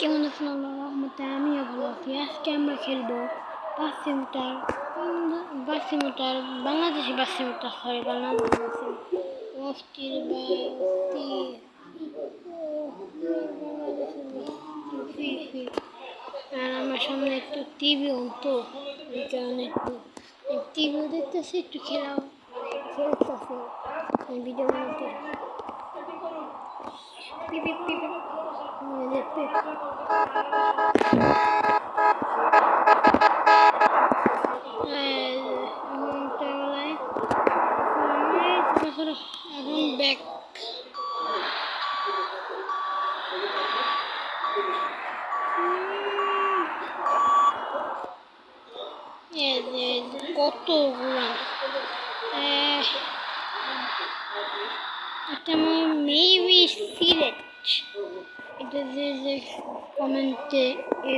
কেমন আছেন আল্লাহর রহমতে? আমিও ভালো আছি। আজকে আমরা খেলবো বাসিমটার বাংলাদেশি বাসিমটা বাংলাদেশি বাসিম মুফতির আর আমার সামনে একটু টিভিও তো এই কারণে একটু টিভিও দেখতেছি, একটু খেলতেছি ভিডিও বানাতে। এখন ব্যাক কতগুলা এটা মেবি সিলেট। এটা যে কমেন্টে এ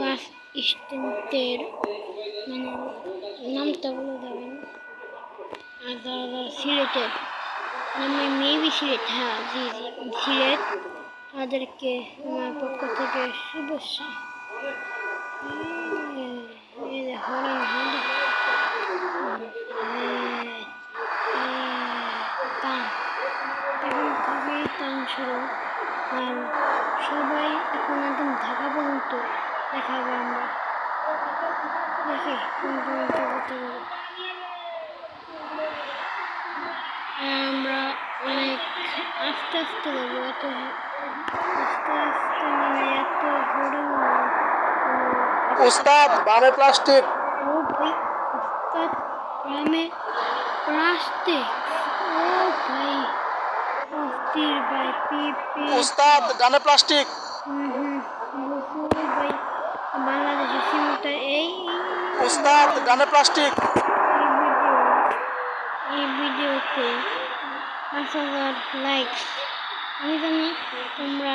বাস স্ট্যান্ডের মানে নামটা বলে দেবেন। আর যারা সিলেটের মানে মেবি সিলেট, হ্যাঁ জি সিলেট, তাদেরকে আমার পক্ষ থেকে শুভেচ্ছা। শুরু আর সবাই এখন একদম ঢাকা পর্যন্ত দেখাবো আমরা। দেখি কোন পর্যন্ত করতে পারি। আমরা অনেক আস্তে আস্তে যাবো, এত আস্তে আস্তে মানে এত ঘোরে উস্তাদ বামে প্লাস্টিক। ও ভাই উস্তাদ বামে প্লাস্টিক। ও ভাই অস্থির ভাই পিপি উস্তাদ ডানে প্লাস্টিক। ভাই বাংলাদেশের সিমটা এই উস্তাদ ডানে প্লাস্টিক। এই ভিডিওতে 5,000 লাইকস। আমি জানি তোমরা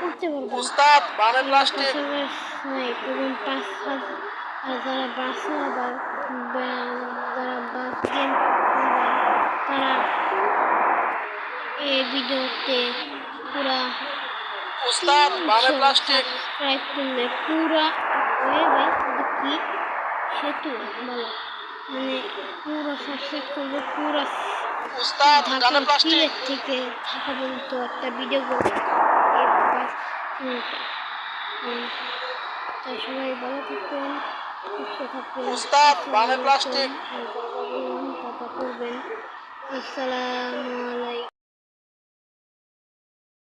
করতে পারবো। উস্তাদ বামে প্লাস্টিক। 5,000 লাইক এবং 5,000 যারা বাসে আবার যারা বাস গেম তারা এই ভিডিওতে পুরা উস্তাদ বামে প্লাস্টিক সাবস্ক্রাইব করলে পুরা ভাই কি সেতু বলো মানে পুরো সাবস্ক্রাইব করলে পুরা উস্তাদ ডানে ঢাকা প্লাস্টিক থেকে ঢাকা পর্যন্ত একটা ভিডিও করবো। তাই সবাই ভালো থাকবেন, সুস্থ থাকবেন। উস্তাদ বামে প্লাস্টিক। করবেন। আসসালামু আলাইকুম।